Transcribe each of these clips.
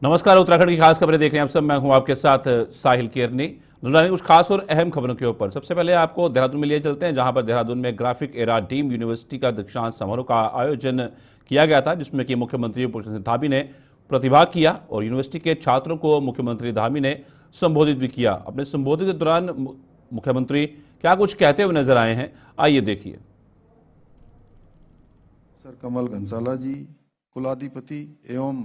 नमस्कार। उत्तराखंड की खास खबरें देख रहे हैं आप सब। मैं हूं आपके साथ साहिल केरनी। कुछ खास और अहम खबरों के ऊपर सबसे पहले आपको देहरादून में लिए चलते हैं, जहां पर देहरादून में ग्राफिक एरा डीम्ड यूनिवर्सिटी का दीक्षांत समारोह का आयोजन किया गया था, जिसमें कि मुख्यमंत्री पुष्कर सिंह धामी ने प्रतिभाग किया और यूनिवर्सिटी के छात्रों को मुख्यमंत्री धामी ने संबोधित भी किया। अपने संबोधित के दौरान मुख्यमंत्री क्या कुछ कहते हुए नजर आए हैं, आइए देखिए। सर कमल घनसाला जी, कुलाधिपति एवं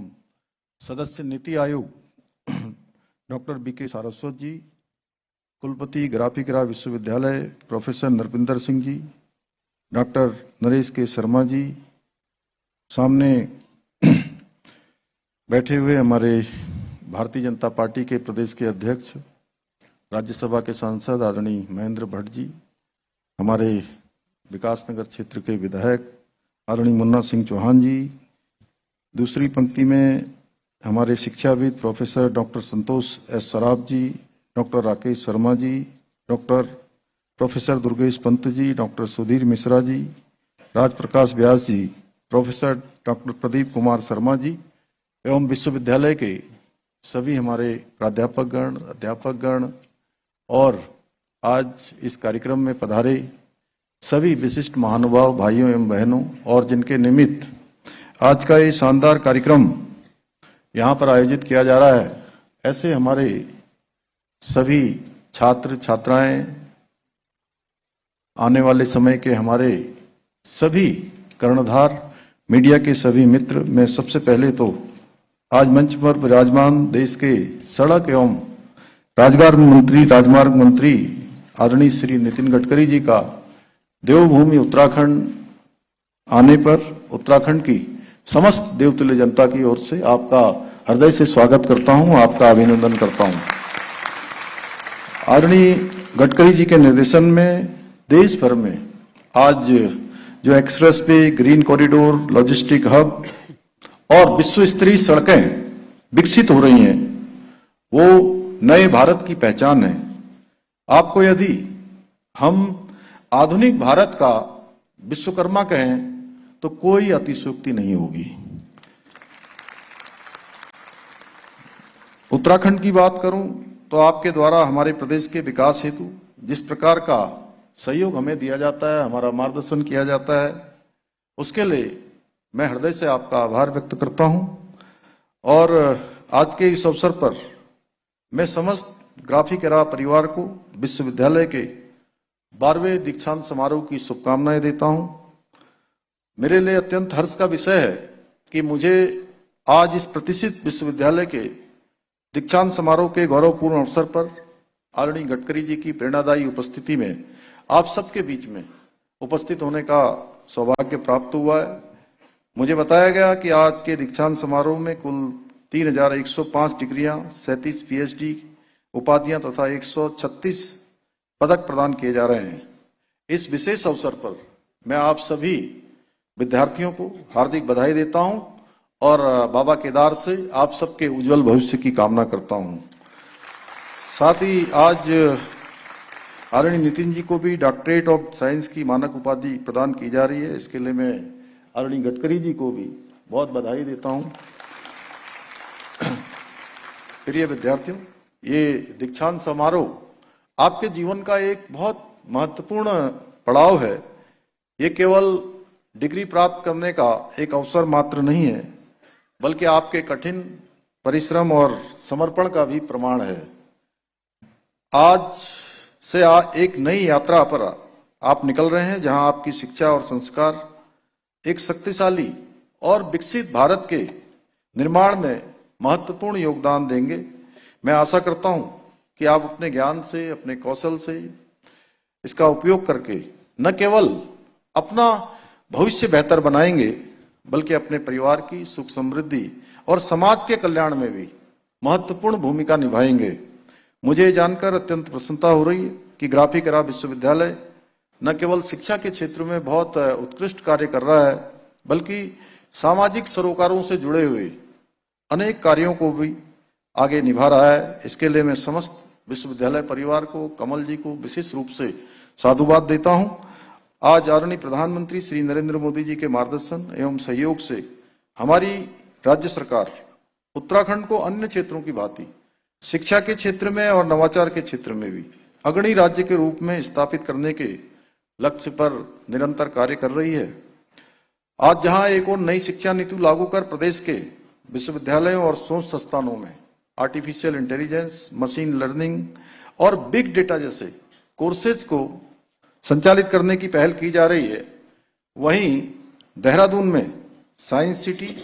सदस्य नीति आयोग डॉक्टर बीके सारस्वत जी, कुलपति ग्राफिक एरा विश्वविद्यालय प्रोफेसर नरपिंदर सिंह जी, डॉक्टर नरेश के शर्मा जी, सामने बैठे हुए हमारे भारतीय जनता पार्टी के प्रदेश के अध्यक्ष, राज्यसभा के सांसद आदरणीय महेंद्र भट्ट जी, हमारे विकासनगर क्षेत्र के विधायक आदरणीय मुन्ना सिंह चौहान जी, दूसरी पंक्ति में हमारे शिक्षाविद प्रोफेसर डॉक्टर संतोष एस सराफ जी, doctor Rakesh Sharma ji, doctor professor Durgesh Pant ji, doctor Sudhir Mishra ji, Rajprakash व्यास जी, प्रोफेसर डॉक्टर प्रदीप कुमार शर्मा जी एवं विश्वविद्यालय के सभी हमारे प्राध्यापकगण, अध्यापकगण और आज इस कार्यक्रम में पधारे सभी विशिष्ट महानुभाव भाइयों एवं बहनों और जिनके निमित्त आज का ये शानदार कार्यक्रम यहाँ पर आयोजित किया जा रहा है, ऐसे हमारे सभी छात्र छात्राएं, आने वाले समय के हमारे सभी कर्णधार, मीडिया के सभी मित्र, मैं सबसे पहले तो आज मंच पर विराजमान देश के सड़क एवं राजमार्ग मंत्री आदरणीय श्री नितिन गडकरी जी का देवभूमि उत्तराखंड आने पर उत्तराखंड की समस्त देवतुल्य जनता की ओर से आपका हृदय से स्वागत करता हूं, आपका अभिनंदन करता हूं। आदरणीय गडकरी जी के निर्देशन में देश भर में आज जो express way, green corridor, logistic hub और विश्व स्तरीय सड़कें विकसित हो रही हैं, वो नए भारत की पहचान है। आपको यदि हम आधुनिक भारत का विश्वकर्मा कहें तो कोई अतिशयोक्ति नहीं होगी। उत्तराखंड की बात करूं तो आपके द्वारा हमारे प्रदेश के विकास हेतु जिस प्रकार का सहयोग हमें दिया जाता है, हमारा मार्गदर्शन किया जाता है, उसके लिए मैं हृदय से आपका आभार व्यक्त करता हूं। और आज के इस अवसर पर मैं समस्त ग्राफिक एरा परिवार को विश्वविद्यालय के 12वें दीक्षांत समारोह की शुभकामनाएं देता हूं। मेरे लिए अत्यंत हर्ष का विषय है कि मुझे आज इस प्रतिष्ठित विश्वविद्यालय के दीक्षांत समारोह के गौरवपूर्ण अवसर पर आदरणीय गडकरी जी की प्रेरणादायी उपस्थिति में आप सबके बीच में उपस्थित होने का सौभाग्य प्राप्त हुआ है। मुझे बताया गया कि आज के दीक्षांत समारोह में कुल 3105 डिग्रियां, 37 PhD उपाधियां तथा 136 पदक प्रदान किए जा रहे हैं। इस विशेष अवसर पर मैं आप सभी विद्यार्थियों को हार्दिक बधाई देता हूं और बाबा केदार से आप सबके उज्जवल भविष्य की कामना करता हूं। साथ ही आज आदरणीय नितिन जी को भी डॉक्टरेट ऑफ साइंस की मानक उपाधि प्रदान की जा रही है। इसके लिए मैं आदरणीय गडकरी जी को भी बहुत बधाई देता हूं। प्रिय विद्यार्थियों, ये दीक्षांत समारोह आपके जीवन का एक बहुत महत्वपूर्ण पड़ाव है। ये केवल डिग्री प्राप्त करने का एक अवसर मात्र नहीं है, बल्कि आपके कठिन परिश्रम और समर्पण का भी प्रमाण है। आज से एक नई यात्रा पर आप निकल रहे हैं, जहां आपकी शिक्षा और संस्कार एक शक्तिशाली और विकसित भारत के निर्माण में महत्वपूर्ण योगदान देंगे। मैं आशा करता हूं कि आप अपने ज्ञान से, अपने कौशल से इसका उपयोग करके न केवल अपना भविष्य बेहतर बनाएंगे, बल्कि अपने परिवार की सुख समृद्धि और समाज के कल्याण में भी महत्वपूर्ण भूमिका निभाएंगे। मुझे जानकर अत्यंत प्रसन्नता हो रही है कि ग्राफिक एरा विश्वविद्यालय न केवल शिक्षा के क्षेत्र में बहुत उत्कृष्ट कार्य कर रहा है, बल्कि सामाजिक सरोकारों से जुड़े हुए अनेक कार्यों को भी आगे निभा रहा है। इसके लिए मैं समस्त विश्वविद्यालय परिवार को, कमल जी को विशेष रूप से साधुवाद देता हूं। आज आदरणीय प्रधानमंत्री श्री नरेंद्र मोदी जी के मार्गदर्शन एवं सहयोग से हमारी राज्य सरकार उत्तराखंड को अन्य क्षेत्रों की भांति शिक्षा के क्षेत्र में और नवाचार के क्षेत्र में भी अग्रणी राज्य के रूप में स्थापित करने के लक्ष्य पर निरंतर कार्य कर रही है। आज जहां एक और नई शिक्षा नीति लागू कर प्रदेश के विश्वविद्यालयों और शोध संस्थानों में आर्टिफिशियल इंटेलिजेंस, मशीन लर्निंग और बिग डेटा जैसे कोर्सेज को संचालित करने की पहल की जा रही है, वहीं देहरादून में साइंस सिटी,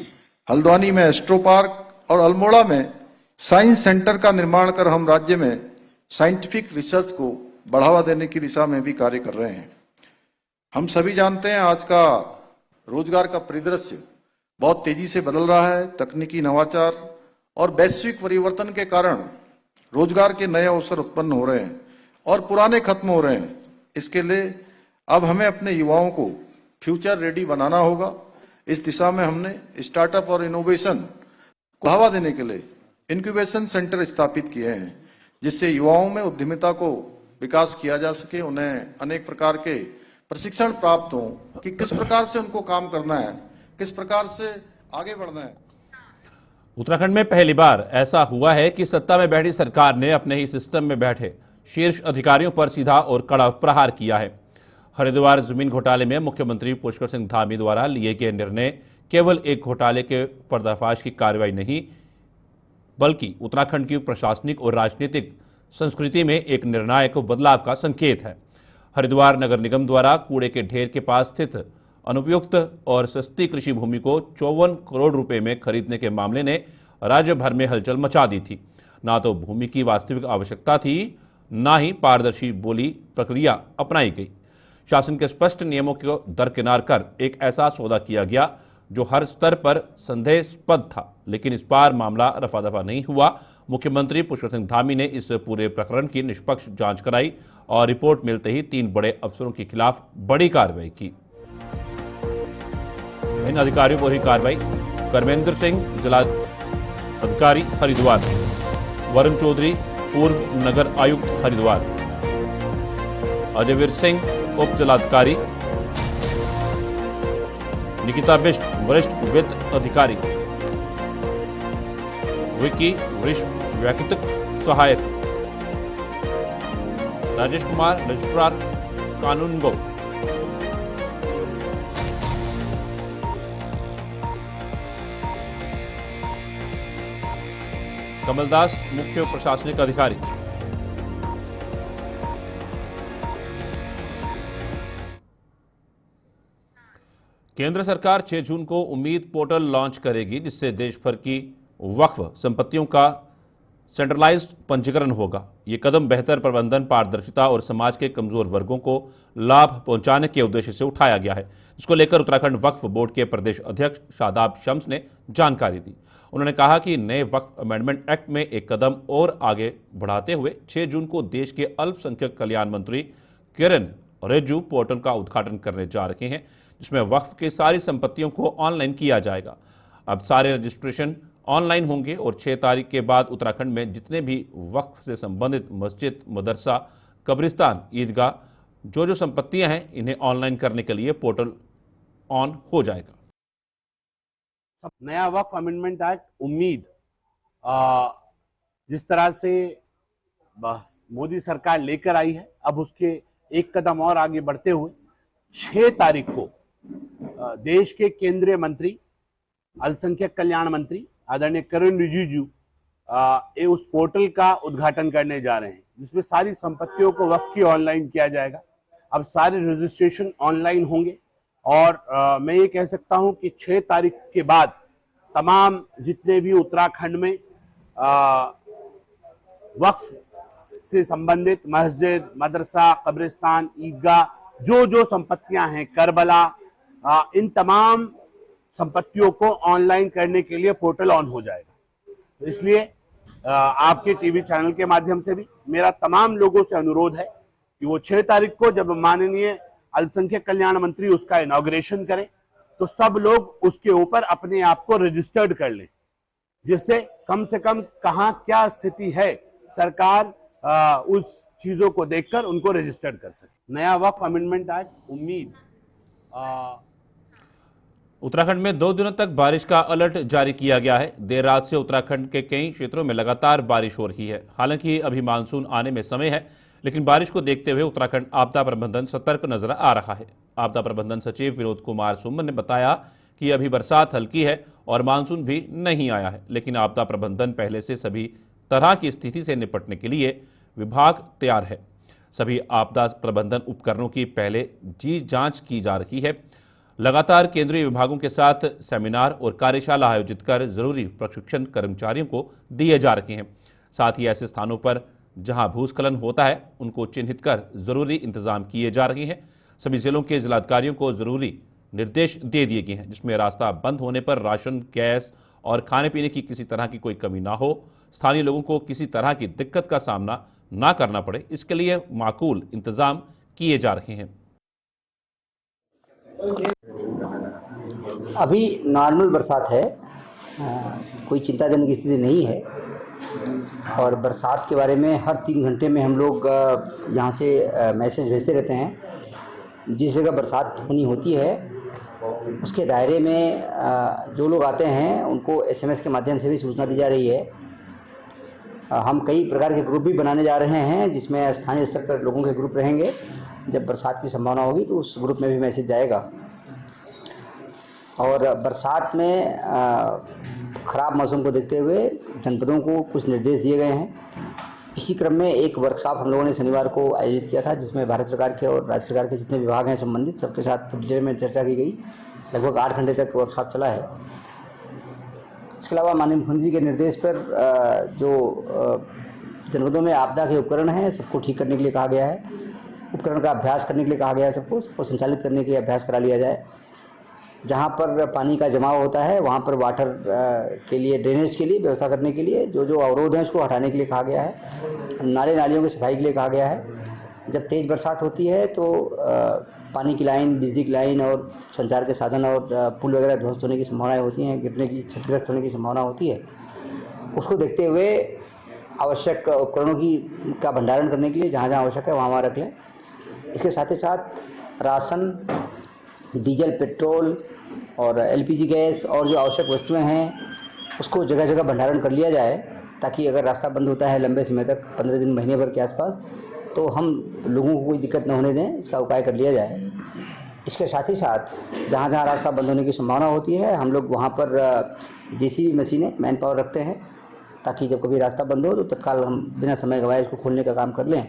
हल्द्वानी में एस्ट्रो पार्क और अल्मोड़ा में साइंस सेंटर का निर्माण कर हम राज्य में साइंटिफिक रिसर्च को बढ़ावा देने की दिशा में भी कार्य कर रहे हैं। हम सभी जानते हैं आज का रोजगार का परिदृश्य बहुत तेजी से बदल रहा है। तकनीकी नवाचार और वैश्विक परिवर्तन के कारण रोजगार के नए अवसर उत्पन्न हो रहे हैं और पुराने खत्म हो रहे हैं। इसके लिए अब हमें अपने युवाओं को फ्यूचर रेडी बनाना होगा। इस दिशा में हमने स्टार्टअप और इनोवेशन को बढ़ावा देने के लिए इंक्यूबेशन सेंटर स्थापित किए हैं, जिससे युवाओं में उद्यमिता को विकास किया जा सके, उन्हें अनेक प्रकार के प्रशिक्षण प्राप्त हो कि किस प्रकार से उनको काम करना है, किस प्रकार से आगे बढ़ना है। उत्तराखंड में पहली बार ऐसा हुआ है कि सत्ता में बैठी सरकार ने अपने ही सिस्टम में बैठे शीर्ष अधिकारियों पर सीधा और कड़ा प्रहार किया है। हरिद्वार जमीन घोटाले में मुख्यमंत्री पुष्कर सिंह धामी द्वारा लिए गए निर्णय केवल एक घोटाले के पर्दाफाश की कार्रवाई नहीं, बल्कि उत्तराखंड की प्रशासनिक और राजनीतिक संस्कृति में एक निर्णायक बदलाव का संकेत है। हरिद्वार नगर निगम द्वारा कूड़े के ढेर के पास स्थित अनुपयुक्त और सस्ती कृषि भूमि को 54 करोड़ रुपए में खरीदने के मामले ने राज्य भर में हलचल मचा दी थी। ना तो भूमि की वास्तविक आवश्यकता थी, ना ही पारदर्शी बोली प्रक्रिया अपनाई गई। शासन के स्पष्ट नियमों को दरकिनार कर एक ऐसा सौदा किया गया जो हर स्तर पर संदेहास्पद था, लेकिन इस बार मामला रफा दफा नहीं हुआ। मुख्यमंत्री पुष्कर सिंह धामी ने इस पूरे प्रकरण की निष्पक्ष जांच कराई और रिपोर्ट मिलते ही 3 बड़े अफसरों के खिलाफ बड़ी कार्रवाई की। इन अधिकारियों पर हुई कार्रवाई: कर्मेंद्र सिंह, जिला अधिकारी हरिद्वार; वरुण चौधरी, पूर्व नगर आयुक्त हरिद्वार; अजयवीर सिंह, उप जिलाधिकारी; निकिता बिष्ट, वरिष्ठ वित्त अधिकारी; विकी, वरिष्ठ व्यक्तिक सहायक; राजेश कुमार, रजिस्ट्रार कानून गो; कमलदास, मुख्य प्रशासनिक अधिकारी। केंद्र सरकार 6 जून को उम्मीद पोर्टल लॉन्च करेगी, जिससे देश भर की वक्फ संपत्तियों का सेंट्रलाइज्ड पंजीकरण होगा। ये कदम बेहतर प्रबंधन, पारदर्शिता और समाज के कमजोर वर्गों को लाभ पहुंचाने के उद्देश्य से उठाया गया है। इसको लेकर उत्तराखंड वक्फ बोर्ड के प्रदेश अध्यक्ष शादाब शम्स ने जानकारी दी। उन्होंने कहा कि नए वक्फ अमेंडमेंट एक्ट में एक कदम और आगे बढ़ाते हुए 6 जून को देश के अल्पसंख्यक कल्याण मंत्री किरण रिजिजू पोर्टल का उद्घाटन करने जा रहे हैं, जिसमें वक्फ की सारी संपत्तियों को ऑनलाइन किया जाएगा। अब सारे रजिस्ट्रेशन ऑनलाइन होंगे और 6 तारीख के बाद उत्तराखंड में जितने भी वक्फ से संबंधित मस्जिद, मदरसा, कब्रिस्तान, ईदगाह, जो संपत्तियां हैं, इन्हें ऑनलाइन करने के लिए पोर्टल ऑन हो जाएगा। नया वक्फ अमेंडमेंट एक्ट उम्मीद जिस तरह से मोदी सरकार लेकर आई है, अब उसके एक कदम और आगे बढ़ते हुए 6 तारीख को देश के केंद्रीय मंत्री, अल्पसंख्यक कल्याण मंत्री आदरणीय किरण रिजिजू उस पोर्टल का उद्घाटन करने जा रहे हैं, जिसमें सारी संपत्तियों को वक्फ की ऑनलाइन किया जाएगा। अब सारे रजिस्ट्रेशन ऑनलाइन होंगे और मैं ये कह सकता हूं कि 6 तारीख के बाद तमाम जितने भी उत्तराखंड में वक्फ से संबंधित मस्जिद, मदरसा, कब्रिस्तान, ईदगाह, जो संपत्तियां हैं, करबला, इन तमाम संपत्तियों को ऑनलाइन करने के लिए पोर्टल ऑन हो जाएगा। इसलिए आपके टीवी चैनल के माध्यम से भी मेरा तमाम लोगों से अनुरोध है कि वो 6 तारीख को जब माननीय अल्पसंख्यक कल्याण मंत्री उसका इनॉग्रेशन करें, तो सब लोग उसके ऊपर अपने आप को रजिस्टर्ड कर लें, जिससे कम से कम कहां क्या स्थिति है, सरकार उस चीजों को देखकर उनको रजिस्टर्ड कर सके। नया वक्फ अमेंडमेंट एक्ट उम्मीद उत्तराखंड में 2 दिनों तक बारिश का अलर्ट जारी किया गया है। देर रात से उत्तराखंड के कई क्षेत्रों में लगातार बारिश हो रही है। हालांकि अभी मानसून आने में समय है, लेकिन बारिश को देखते हुए उत्तराखंड आपदा प्रबंधन सतर्क नजर आ रहा है। आपदा प्रबंधन सचिव विनोद कुमार सुमन ने बताया कि अभी बरसात हल्की है और मानसून भी नहीं आया है, लेकिन आपदा प्रबंधन पहले से सभी तरह की स्थिति से निपटने के लिए विभाग तैयार है। सभी आपदा प्रबंधन उपकरणों की पहले जी जांच की जा रही है। लगातार केंद्रीय विभागों के साथ सेमिनार और कार्यशाला आयोजित कर जरूरी प्रशिक्षण कर्मचारियों को दिए जा रहे हैं। साथ ही ऐसे स्थानों पर जहां भूस्खलन होता है उनको चिन्हित कर जरूरी इंतजाम किए जा रहे हैं। सभी जिलों के जिलाधिकारियों को जरूरी निर्देश दे दिए गए हैं, जिसमें रास्ता बंद होने पर राशन, गैस और खाने पीने की किसी तरह की कोई कमी ना हो, स्थानीय लोगों को किसी तरह की दिक्कत का सामना ना करना पड़े, इसके लिए माकूल इंतजाम किए जा रहे हैं। अभी नॉर्मल बरसात है, कोई चिंताजनक स्थिति नहीं है। और बरसात के बारे में हर 3 घंटे में हम लोग यहाँ से मैसेज भेजते रहते हैं। जिस जगह बरसात होनी होती है उसके दायरे में जो लोग आते हैं उनको SMS के माध्यम से भी सूचना दी जा रही है। हम कई प्रकार के ग्रुप भी बनाने जा रहे हैं, जिसमें स्थानीय स्तर पर लोगों के ग्रुप रहेंगे। जब बरसात की संभावना होगी तो उस ग्रुप में भी मैसेज जाएगा। और बरसात में ख़राब मौसम को देखते हुए जनपदों को कुछ निर्देश दिए गए हैं। इसी क्रम में एक वर्कशॉप हम लोगों ने शनिवार को आयोजित किया था, जिसमें भारत सरकार के और राज्य सरकार के जितने विभाग हैं संबंधित सबके साथ डिटेल में चर्चा की गई। लगभग 8 घंटे तक वर्कशॉप चला है। इसके अलावा माननीय मुख्यमंत्री के निर्देश पर जो जनपदों में आपदा के उपकरण हैं सबको ठीक करने के लिए कहा गया है। उपकरण का अभ्यास करने के लिए कहा गया है, सबको संचालित करने के लिए अभ्यास करा लिया जाए। जहाँ पर पानी का जमाव होता है वहाँ पर वाटर के लिए, ड्रेनेज के लिए व्यवस्था करने के लिए जो अवरोध हैं उसको हटाने के लिए कहा गया है। नाले नालियों की सफाई के लिए कहा गया है। जब तेज़ बरसात होती है तो पानी की लाइन, बिजली की लाइन और संचार के साधन और पुल वगैरह ध्वस्त होने की संभावनाएं होती हैं, गिरने की, क्षतिग्रस्त होने की संभावना होती है। उसको देखते हुए आवश्यक उपकरणों का भंडारण करने के लिए जहाँ जहाँ आवश्यक है वहाँ रख लें। इसके साथ ही साथ राशन, डीजल, पेट्रोल और LPG गैस और जो आवश्यक वस्तुएं हैं उसको जगह जगह भंडारण कर लिया जाए, ताकि अगर रास्ता बंद होता है लंबे समय तक, 15 दिन, महीने भर के आसपास, तो हम लोगों को कोई दिक्कत न होने दें, इसका उपाय कर लिया जाए। इसके साथ ही साथ जहाँ जहाँ रास्ता बंद होने की संभावना होती है हम लोग वहाँ पर JCB मशीनें, मैन पावर रखते हैं, ताकि जब कभी रास्ता बंद हो तो तत्काल हम बिना समय गंवाए इसको खोलने का काम कर लें।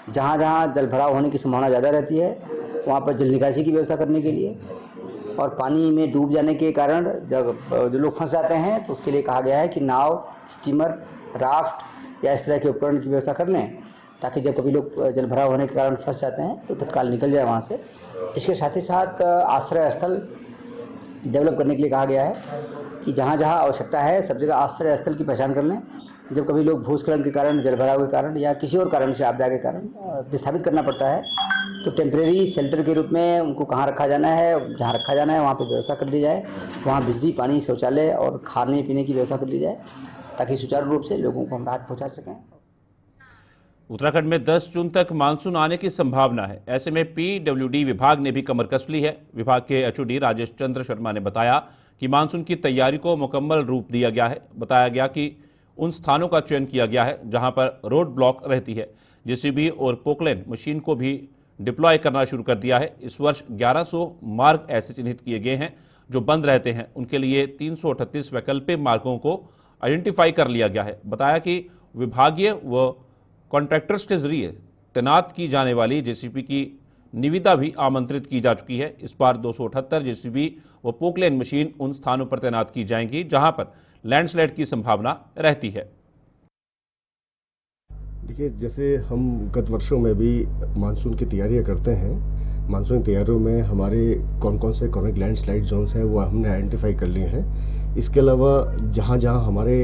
जहाँ जहाँ जल भराव होने की संभावना ज़्यादा रहती है वहाँ पर जल निकासी की व्यवस्था करने के लिए, और पानी में डूब जाने के कारण जब जो लोग फंस जाते हैं तो उसके लिए कहा गया है कि नाव, स्टीमर, राफ्ट या इस तरह के उपकरण की व्यवस्था कर लें, ताकि जब कभी लोग जल भराव होने के कारण फंस जाते हैं तो तत्काल निकल जाए वहाँ से। इसके साथ ही साथ आश्रय स्थल डेवलप करने के लिए कहा गया है कि जहाँ जहाँ आवश्यकता है सब जगह आश्रय स्थल की पहचान कर लें। जब कभी लोग भूस्खलन के कारण, जल भराव के कारण या किसी और कारण से, आपदा के कारण विस्थापित करना पड़ता है, तो टेम्परेरी शेल्टर के रूप में उनको कहाँ रखा जाना है, जहाँ रखा जाना है वहाँ पर व्यवस्था कर ली जाए। वहाँ बिजली, पानी, शौचालय और खाने पीने की व्यवस्था कर ली जाए, ताकि सुचारू रूप से लोगों को हम राहत पहुँचा सकें। उत्तराखंड में 10 जून तक मानसून आने की संभावना है। ऐसे में PWD विभाग ने भी कमर कस ली है। विभाग के HOD राजेश चंद्र शर्मा ने बताया कि मानसून की तैयारी को मुकम्मल रूप दिया गया है। बताया गया कि उन स्थानों का चयन किया गया है जहां पर रोड ब्लॉक रहती है। JCB और पोकलेन मशीन को भी डिप्लॉय करना शुरू कर दिया है। इस वर्ष 1100 मार्ग ऐसे चिन्हित किए गए हैं जो बंद रहते हैं। उनके लिए 338 वैकल्पिक मार्गों को आइडेंटिफाई कर लिया गया है। बताया कि विभागीय व कॉन्ट्रैक्टर्स के जरिए तैनात की जाने वाली JCB की निविदा भी आमंत्रित की जा चुकी है। इस बार 278 JCB व पोकलेन मशीन उन स्थानों पर तैनात की जाएंगी जहां पर लैंडस्लाइड की संभावना रहती है। देखिए, जैसे हम गत वर्षों में भी मानसून की तैयारियां करते हैं, मानसून की तैयारियों में हमारे कौन कौन से क्रॉनिक लैंडस्लाइड जोन्स हैं वो हमने आइडेंटिफाई कर लिए हैं। इसके अलावा जहां जहां हमारे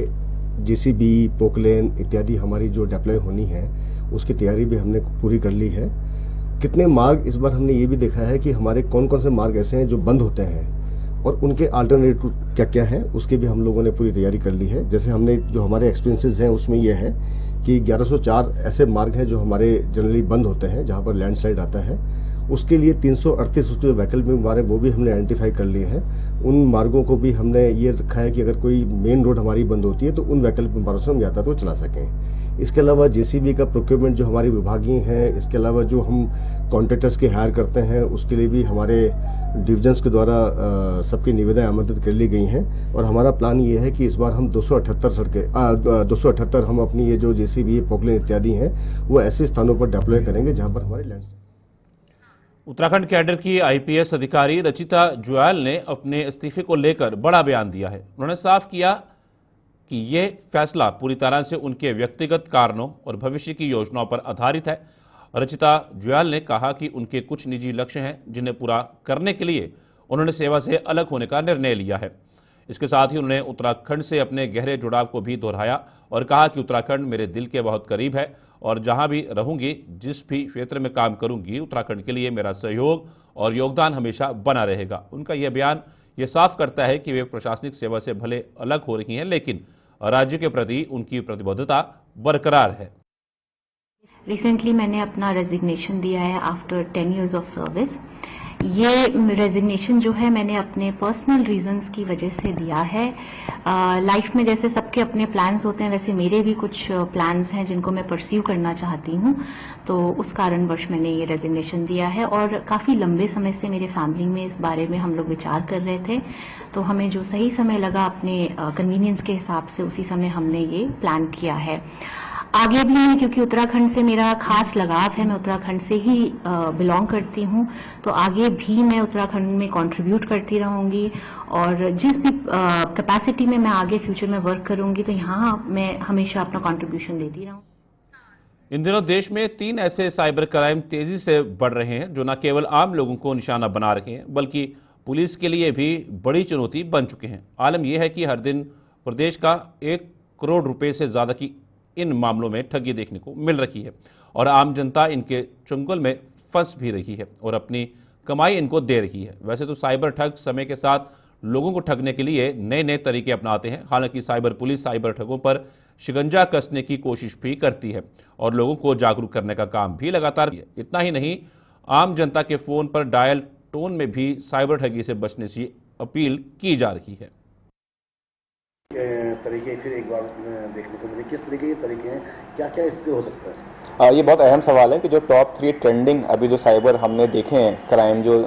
JCB, पोकलेन इत्यादि हमारी जो डिप्लॉय होनी है उसकी तैयारी भी हमने पूरी कर ली है। कितने मार्ग, इस बार हमने ये भी देखा है कि हमारे कौन कौन से मार्ग ऐसे हैं जो बंद होते हैं और उनके अल्टरनेटिव क्या क्या हैं उसकी भी हम लोगों ने पूरी तैयारी कर ली है। जैसे हमने जो हमारे एक्सपीरियंसेस हैं उसमें यह है कि 1104 ऐसे मार्ग हैं जो हमारे जनरली बंद होते हैं जहाँ पर लैंडस्लाइड आता है, उसके लिए 338 जो वैकल्पिक मार्ग वो भी हमने आइडेंटिफाई कर लिए हैं। उन मार्गों को भी हमने ये रखा है कि अगर कोई मेन रोड हमारी बंद होती है तो उन वैकल्पिक मार्गों से हम यातायात को चला सकें। इसके अलावा जेसीबी का प्रोक्योरमेंट जो हमारी विभागीय है, इसके अलावा जो हम कॉन्ट्रैक्टर्स के हायर करते हैं उसके लिए भी हमारे डिविजन्स के द्वारा सबकी निविदाएं आमंत्रित कर ली गई हैं। और हमारा प्लान ये है कि इस बार हम 278 हम अपनी ये जो जेसीबी पोकलेन इत्यादि हैं वो ऐसे स्थानों पर डिप्लॉय करेंगे जहाँ पर हमारे लैंड। उत्तराखंड कैडर की आईपीएस अधिकारी रचिता जुयाल ने अपने इस्तीफे को लेकर बड़ा बयान दिया है। उन्होंने साफ किया कि यह फैसला पूरी तरह से उनके व्यक्तिगत कारणों और भविष्य की योजनाओं पर आधारित है। रचिता जुयाल ने कहा कि उनके कुछ निजी लक्ष्य हैं जिन्हें पूरा करने के लिए उन्होंने सेवा से अलग होने का निर्णय लिया है। इसके साथ ही उन्होंने उत्तराखंड से अपने गहरे जुड़ाव को भी दोहराया और कहा कि उत्तराखंड मेरे दिल के बहुत करीब है और जहां भी रहूंगी, जिस भी क्षेत्र में काम करूंगी, उत्तराखंड के लिए मेरा सहयोग और योगदान हमेशा बना रहेगा। उनका यह बयान ये साफ करता है कि वे प्रशासनिक सेवा से भले अलग हो रही हैं, लेकिन राज्य के प्रति उनकी प्रतिबद्धता बरकरार है। रिसेंटली मैंने अपना रेजिग्नेशन दिया है आफ्टर 10 years ऑफ सर्विस। ये रेजिग्नेशन जो है मैंने अपने पर्सनल रीजंस की वजह से दिया है। लाइफ में जैसे सबके अपने प्लान्स होते हैं वैसे मेरे भी कुछ प्लान्स हैं जिनको मैं परस्यू करना चाहती हूँ, तो उस कारणवश मैंने ये रेजिग्नेशन दिया है। और काफ़ी लंबे समय से मेरे फैमिली में इस बारे में हम लोग विचार कर रहे थे, तो हमें जो सही समय लगा अपने कन्वीनियंस के हिसाब से उसी समय हमने ये प्लान किया है। आगे भी मैं, क्योंकि उत्तराखंड से मेरा खास लगाव है, मैं उत्तराखंड से ही बिलोंग करती हूँ, तो आगे भी मैं उत्तराखंड में कंट्रीब्यूट करती रहूंगी और जिस भी कैपेसिटी में मैं आगे फ्यूचर में वर्क करूंगी तो यहाँ मैं हमेशा अपना कंट्रीब्यूशन देती रहूँ। इन दिनों देश में 3 ऐसे साइबर क्राइम तेजी से बढ़ रहे हैं जो न केवल आम लोगों को निशाना बना रहे हैं बल्कि पुलिस के लिए भी बड़ी चुनौती बन चुके हैं। आलम यह है कि हर दिन प्रदेश का 1 करोड़ रुपए से ज़्यादा की इन मामलों में ठगी देखने को मिल रही है और आम जनता इनके चंगुल में फंस भी रही है और अपनी कमाई इनको दे रही है। वैसे तो साइबर ठग समय के साथ लोगों को ठगने के लिए नए नए तरीके अपनाते हैं। हालांकि साइबर पुलिस साइबर ठगों पर शिकंजा कसने की कोशिश भी करती है और लोगों को जागरूक करने का काम भी लगातार है। इतना ही नहीं, आम जनता के फ़ोन पर डायल टोन में भी साइबर ठगी से बचने की अपील की जा रही है। तरीके फिर एक बार देखने को मिले, किस तरीके के तरीके हैं, क्या क्या इससे हो सकता है? ये बहुत अहम सवाल है कि जो टॉप 3 ट्रेंडिंग अभी जो साइबर हमने देखे हैं क्राइम, जो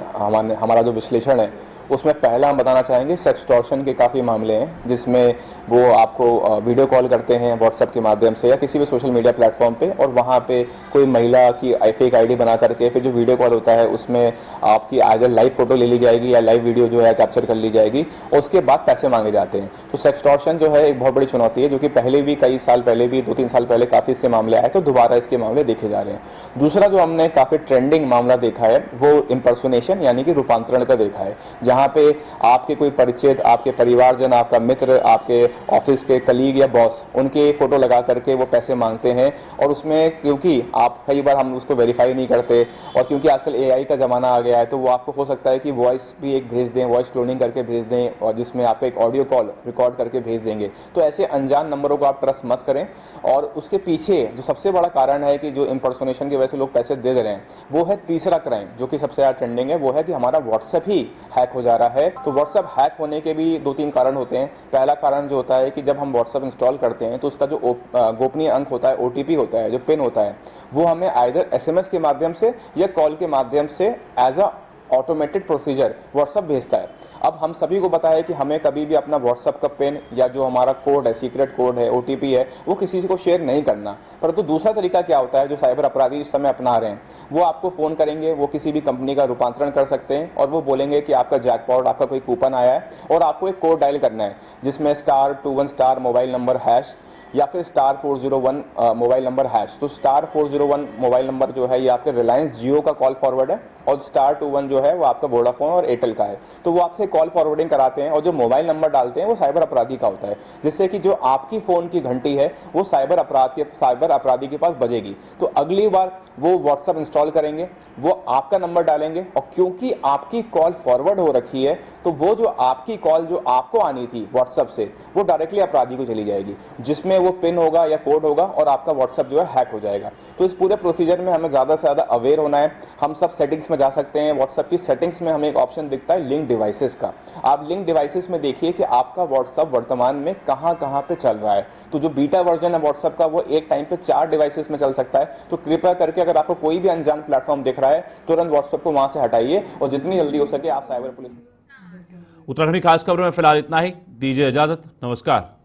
हमारा जो विश्लेषण है उसमें पहला हम बताना चाहेंगे सेक्सटॉर्शन के काफ़ी मामले हैं, जिसमें वो आपको वीडियो कॉल करते हैं व्हाट्सएप के माध्यम से या किसी भी सोशल मीडिया प्लेटफॉर्म पे, और वहाँ पे कोई महिला की फेक आईडी बना करके फिर जो वीडियो कॉल होता है उसमें आपकी आइदर लाइव फोटो ले ली जाएगी या लाइव वीडियो जो है कैप्चर कर ली जाएगी और उसके बाद पैसे मांगे जाते हैं। तो सेक्सटॉर्शन जो है एक बहुत बड़ी चुनौती है, जो कि पहले भी कई साल पहले भी 2-3 साल पहले काफ़ी इसके मामले आए, तो दोबारा इसके मामले देखे जा रहे हैं। दूसरा जो हमने काफ़ी ट्रेंडिंग मामला देखा है वो इम्पर्सोनेशन यानी कि रूपांतरण का देखा है, जहाँ पे आपके कोई परिचित, आपके परिवारजन, आपका मित्र, आपके ऑफिस के कलीग या बॉस, उनके फोटो लगा करके वो पैसे मांगते हैं। और उसमें क्योंकि आप कई बार हम उसको वेरीफाई नहीं करते और क्योंकि आजकल एआई का ज़माना आ गया है, तो वो आपको हो सकता है कि वॉइस भी एक भेज दें, वॉइस क्लोनिंग करके भेज दें और जिसमें आपका एक ऑडियो कॉल रिकॉर्ड करके भेज देंगे। तो ऐसे अनजान नंबरों को आप ट्रस्ट मत करें। और उसके पीछे जो सबसे बड़ा कारण है कि जो इम्पर्सोनेशन की वजह से लोग पैसे दे रहे हैं, वो है तीसरा क्राइम जो कि सबसे ज़्यादा ट्रेंडिंग है, वो है कि हमारा व्हाट्सएप ही हैक हो जा रहा है। तो व्हाट्सएप हैक होने के भी 2-3 कारण होते हैं। पहला कारण जो होता है कि जब हम व्हाट्सएप इंस्टॉल करते हैं तो उसका जो गोपनीय अंक होता है, ओटीपी होता है, जो पिन होता है, वो हमें आइदर एसएमएस के माध्यम से या कॉल के माध्यम से as a automated procedure WhatsApp भेजता है। अब हम सभी को पता है कि हमें कभी भी अपना व्हाट्सएप का पिन या जो हमारा कोड है, सीक्रेट कोड है, ओटीपी है, वो किसी को शेयर नहीं करना। परंतु दूसरा तरीका क्या होता है जो साइबर अपराधी इस समय अपना रहे हैं, वो आपको फ़ोन करेंगे, वो किसी भी कंपनी का रूपांतरण कर सकते हैं और वो बोलेंगे कि आपका जैकपॉट, आपका कोई कूपन आया है और आपको एक कोड डायल करना है जिसमें *21* मोबाइल नंबर हैश या फिर *401 मोबाइल नंबर हैश। तो *401 मोबाइल नंबर जो है ये आपके रिलायंस जियो का कॉल फॉरवर्ड है और *21 जो है वो आपका वोडाफोन और एयरटेल का है। तो वो आपसे कॉल फॉरवर्डिंग कराते हैं और जो मोबाइल नंबर डालते हैं वो साइबर अपराधी का होता है, जिससे कि जो आपकी फ़ोन की घंटी है वो साइबर अपराधी के पास बजेगी। तो अगली बार वो व्हाट्सएप इंस्टॉल करेंगे, वो आपका नंबर डालेंगे और क्योंकि आपकी कॉल फॉरवर्ड हो रखी है तो वो जो आपकी कॉल जो आपको आनी थी व्हाट्सएप से वो डायरेक्टली अपराधी को चली जाएगी, जिसमें वो पिन होगा या कोड होगा और आपका व्हाट्सएप जो है हैक हो जाएगा। तो इस पूरे प्रोसीजर में हमें ज़्यादा से ज़्यादा अवेयर होना है। हम सब सेटिंग्स में जा सकते हैं, व्हाट्सएप की सेटिंग्स में हमें एक ऑप्शन दिखता है लिंक डिवाइसेस का। आप लिंक डिवाइसेस में देखिए कि आपका व्हाट्सएप वर्तमान में कहां कहां पे चल रहा है। तो जो बीटा वर्जन है व्हाट्सएप का वो एक टाइम पे 4 डिवाइसेस में चल सकता है। तो कृपया करके अगर आपको कोई भी अनजान प्लेटफॉर्म दिख रहा है तुरंत व्हाट्सएप को वहां से हटाइए और जितनी जल्दी हो सके आप साइबर पुलिस। उत्तराखंड की खास खबरों में फिलहाल इतना ही। दीजिए इजाजत, नमस्कार।